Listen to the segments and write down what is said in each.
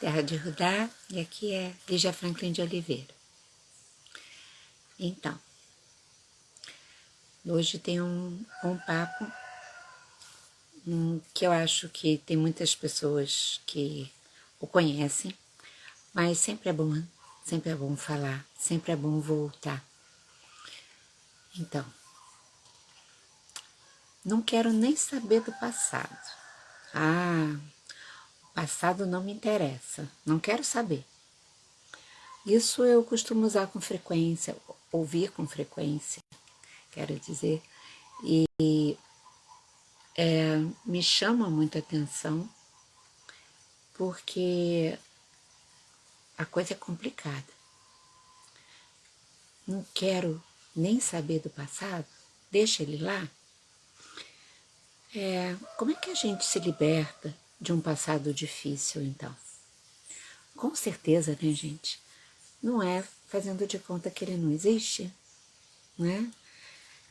Terra de Rudá, e aqui é Lígia Franklin de Oliveira. Então, hoje tem um papo que eu acho que tem muitas pessoas que o conhecem, mas sempre é bom falar, sempre é bom voltar. Então, não quero nem saber do passado. O passado não me interessa, não quero saber. Isso eu costumo usar com frequência, ouvir com frequência, quero dizer, e me chama muita atenção porque a coisa é complicada. Não quero nem saber do passado, deixa ele lá. Como é que a gente se liberta de um passado difícil, então? Com certeza, né, gente? Não é fazendo de conta que ele não existe, né?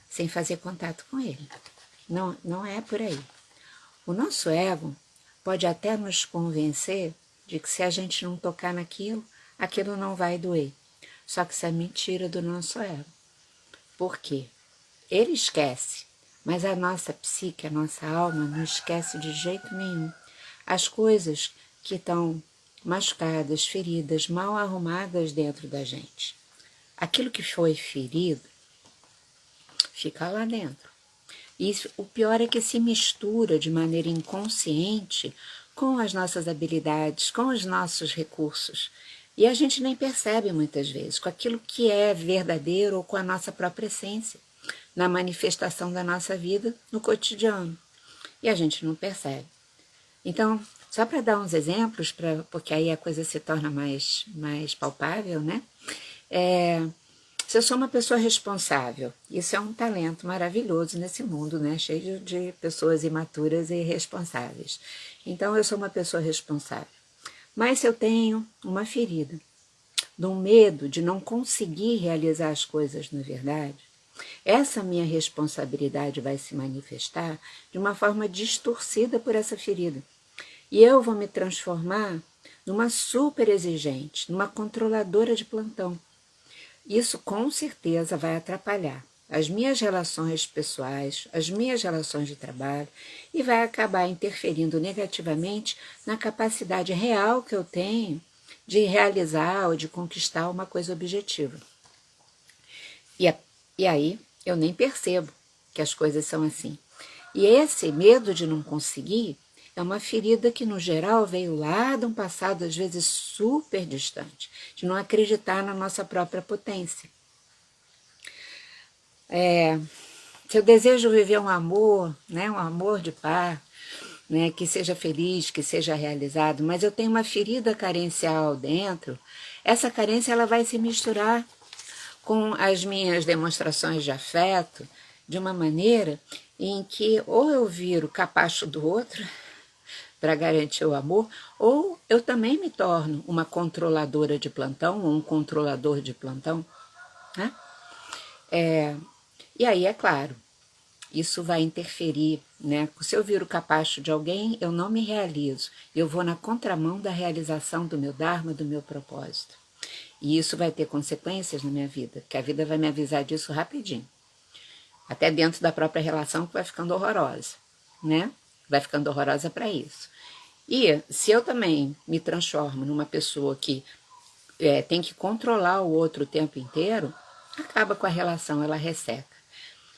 Sem fazer contato com ele. Não é por aí. O nosso ego pode até nos convencer de que se a gente não tocar naquilo, aquilo não vai doer. Só que isso é mentira do nosso ego. Por quê? Ele esquece, mas a nossa psique, a nossa alma não esquece de jeito nenhum. As coisas que estão machucadas, feridas, mal arrumadas dentro da gente. Aquilo que foi ferido fica lá dentro. Isso, o pior é que se mistura de maneira inconsciente com as nossas habilidades, com os nossos recursos. E a gente nem percebe muitas vezes com aquilo que é verdadeiro ou com a nossa própria essência, na manifestação da nossa vida no cotidiano. E a gente não percebe. Então, só para dar uns exemplos, porque aí a coisa se torna mais palpável, né? Se eu sou uma pessoa responsável, isso é um talento maravilhoso nesse mundo, né? Cheio de pessoas imaturas e irresponsáveis. Então, eu sou uma pessoa responsável. Mas se eu tenho uma ferida, de um medo de não conseguir realizar as coisas na verdade, essa minha responsabilidade vai se manifestar de uma forma distorcida por essa ferida. E eu vou me transformar numa super exigente, numa controladora de plantão. Isso com certeza vai atrapalhar as minhas relações pessoais, as minhas relações de trabalho e vai acabar interferindo negativamente na capacidade real que eu tenho de realizar ou de conquistar uma coisa objetiva. E aí eu nem percebo que as coisas são assim. E esse medo de não conseguir é uma ferida que, no geral, veio lá de um passado, às vezes, super distante, de não acreditar na nossa própria potência. Se eu desejo viver um amor, né, um amor de par, né, que seja feliz, que seja realizado, mas eu tenho uma ferida carencial dentro, essa carência ela vai se misturar com as minhas demonstrações de afeto de uma maneira em que ou eu viro capacho do outro para garantir o amor, ou eu também me torno uma controladora de plantão ou um controlador de plantão, né? E aí, é claro, isso vai interferir, né? Se eu viro capacho de alguém, eu não me realizo. Eu vou na contramão da realização do meu dharma, do meu propósito. E isso vai ter consequências na minha vida, que a vida vai me avisar disso rapidinho. Até dentro da própria relação que vai ficando horrorosa, né? Vai ficando horrorosa para isso. E se eu também me transformo numa pessoa que tem que controlar o outro o tempo inteiro, acaba com a relação, ela resseca.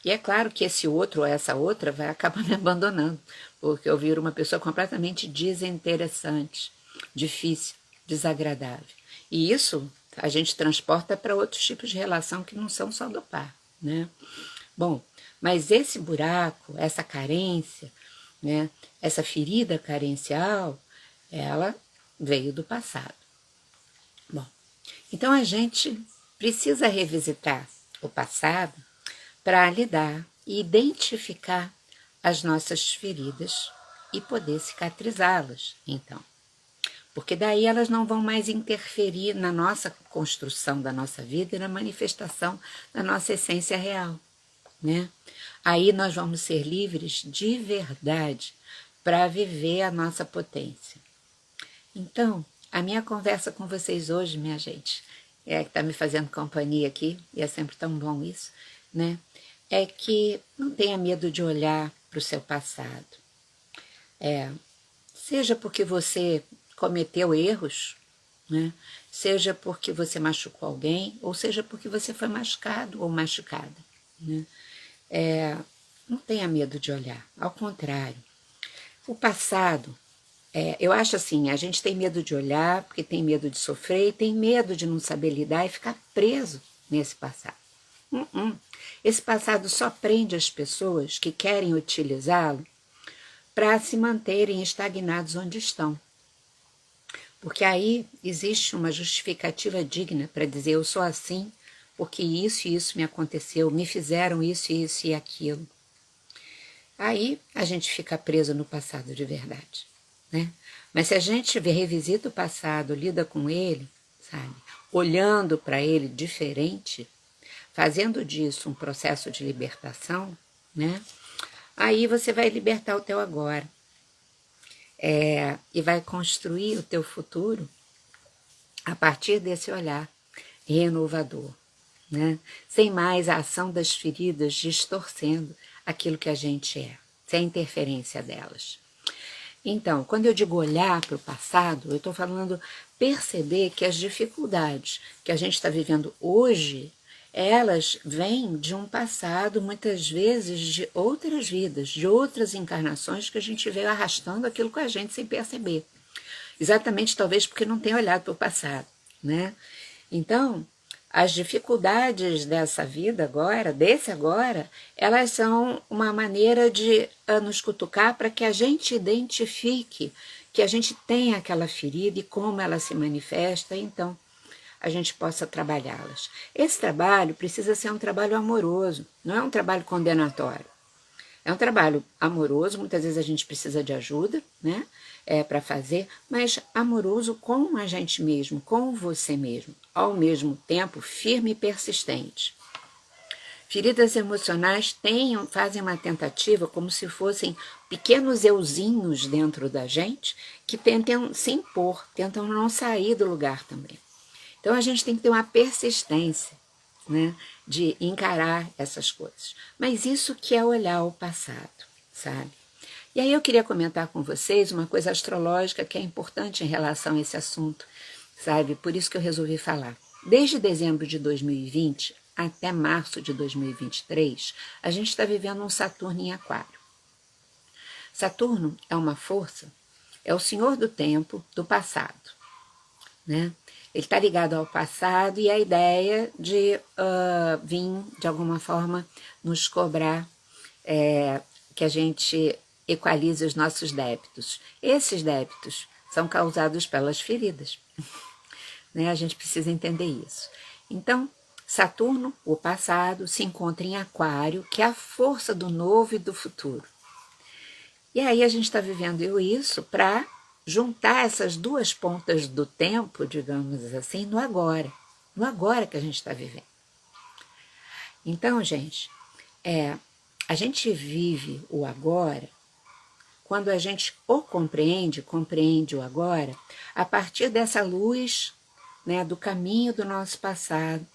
E é claro que esse outro ou essa outra vai acabar me abandonando, porque eu viro uma pessoa completamente desinteressante, difícil, desagradável. E isso a gente transporta para outros tipos de relação que não são só do par, né? Bom, mas esse buraco, essa carência, né, essa ferida carencial, ela veio do passado. Bom, então a gente precisa revisitar o passado para lidar e identificar as nossas feridas e poder cicatrizá-las, então. Porque daí elas não vão mais interferir na nossa construção da nossa vida e na manifestação da nossa essência real, né? Aí nós vamos ser livres de verdade para viver a nossa potência. Então, a minha conversa com vocês hoje, minha gente, que está me fazendo companhia aqui, e é sempre tão bom isso, né? É que não tenha medo de olhar para o seu passado. Seja porque você cometeu erros, né? Seja porque você machucou alguém, ou seja porque você foi machucado ou machucada, né? Não tenha medo de olhar, ao contrário. O passado, eu acho assim, a gente tem medo de olhar porque tem medo de sofrer e tem medo de não saber lidar e ficar preso nesse passado. Esse passado só prende as pessoas que querem utilizá-lo para se manterem estagnados onde estão. Porque aí existe uma justificativa digna para dizer eu sou assim porque isso e isso me aconteceu, me fizeram isso e aquilo. Aí a gente fica preso no passado de verdade, né? Mas se a gente revisita o passado, lida com ele, sabe? Olhando para ele diferente, fazendo disso um processo de libertação, né? Aí você vai libertar o teu agora. E vai construir o teu futuro a partir desse olhar renovador, né? Sem mais a ação das feridas distorcendo aquilo que a gente é, sem a interferência delas. Então, quando eu digo olhar para o passado, eu estou falando perceber que as dificuldades que a gente está vivendo hoje, elas vêm de um passado, muitas vezes, de outras vidas, de outras encarnações que a gente veio arrastando aquilo com a gente sem perceber. Exatamente, talvez, porque não tem olhado para o passado, né? Então, as dificuldades dessa vida agora, desse agora, elas são uma maneira de nos cutucar para que a gente identifique que a gente tem aquela ferida e como ela se manifesta, então a gente possa trabalhá-las. Esse trabalho precisa ser um trabalho amoroso, não é um trabalho condenatório. É um trabalho amoroso, muitas vezes a gente precisa de ajuda, né, para fazer, mas amoroso com a gente mesmo, com você mesmo, ao mesmo tempo firme e persistente. Feridas emocionais fazem uma tentativa como se fossem pequenos euzinhos dentro da gente que tentam se impor, tentam não sair do lugar também. Então a gente tem que ter uma persistência, né, de encarar essas coisas. Mas isso que é olhar o passado, sabe? E aí eu queria comentar com vocês uma coisa astrológica que é importante em relação a esse assunto, sabe? Por isso que eu resolvi falar. Desde dezembro de 2020 até março de 2023, a gente está vivendo um Saturno em Aquário. Saturno é uma força, é o senhor do tempo, do passado, né? Ele está ligado ao passado e à ideia de vir, de alguma forma, nos cobrar que a gente equalize os nossos débitos. Esses débitos são causados pelas feridas. Né? A gente precisa entender isso. Então, Saturno, o passado, se encontra em Aquário, que é a força do novo e do futuro. E aí a gente está vivendo isso para juntar essas duas pontas do tempo, digamos assim, no agora que a gente está vivendo. Então, gente, a gente vive o agora quando a gente compreende o agora, a partir dessa luz, né, do caminho do nosso passado,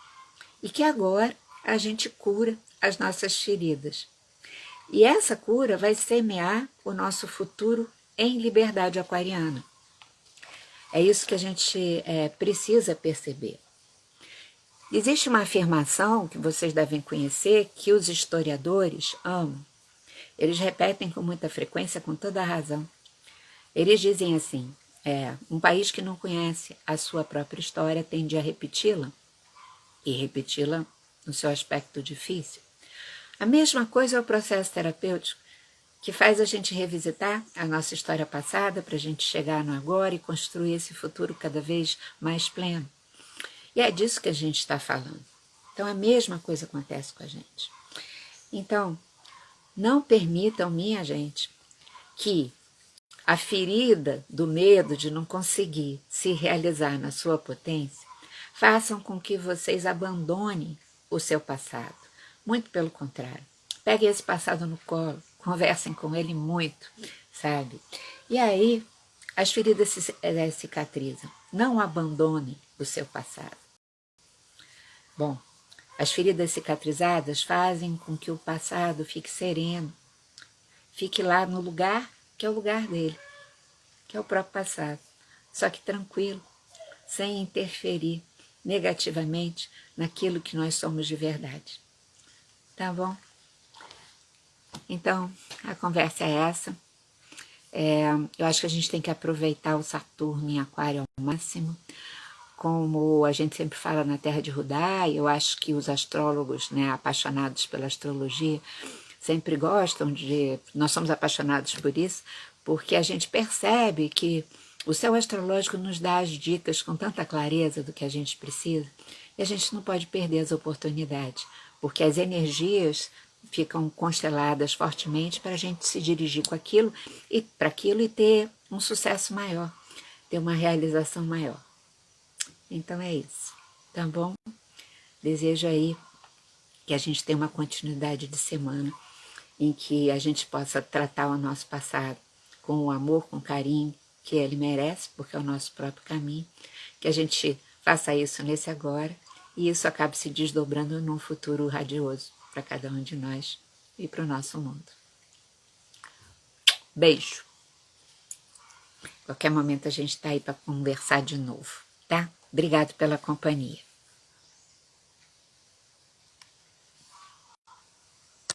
e que agora a gente cura as nossas feridas. E essa cura vai semear o nosso futuro em liberdade aquariana. É isso que a gente precisa perceber. Existe uma afirmação que vocês devem conhecer, que os historiadores amam. Eles repetem com muita frequência, com toda a razão. Eles dizem assim, um país que não conhece a sua própria história tende a repeti-la, e repeti-la no seu aspecto difícil. A mesma coisa é o processo terapêutico, que faz a gente revisitar a nossa história passada para a gente chegar no agora e construir esse futuro cada vez mais pleno. E é disso que a gente está falando. Então, a mesma coisa acontece com a gente. Então, não permitam, minha gente, que a ferida do medo de não conseguir se realizar na sua potência façam com que vocês abandonem o seu passado. Muito pelo contrário. Peguem esse passado no colo, conversem com ele muito, sabe? E aí, as feridas cicatrizam. Não abandone o seu passado. Bom, as feridas cicatrizadas fazem com que o passado fique sereno, fique lá no lugar que é o lugar dele, que é o próprio passado, só que tranquilo, sem interferir negativamente naquilo que nós somos de verdade. Tá bom? Então, a conversa é essa. Eu acho que a gente tem que aproveitar o Saturno em Aquário ao máximo. Como a gente sempre fala na Terra de Rudá, eu acho que os astrólogos, né, apaixonados pela astrologia, sempre gostam de... Nós somos apaixonados por isso, porque a gente percebe que o céu astrológico nos dá as dicas com tanta clareza do que a gente precisa, e a gente não pode perder as oportunidades, porque as energias ficam consteladas fortemente para a gente se dirigir com aquilo e para aquilo e ter um sucesso maior, ter uma realização maior. Então é isso, tá bom? Desejo aí que a gente tenha uma continuidade de semana em que a gente possa tratar o nosso passado com o amor, com o carinho que ele merece, porque é o nosso próprio caminho, que a gente faça isso nesse agora e isso acabe se desdobrando num futuro radioso para cada um de nós e para o nosso mundo. Beijo! Qualquer momento a gente está aí para conversar de novo, tá? Obrigado pela companhia.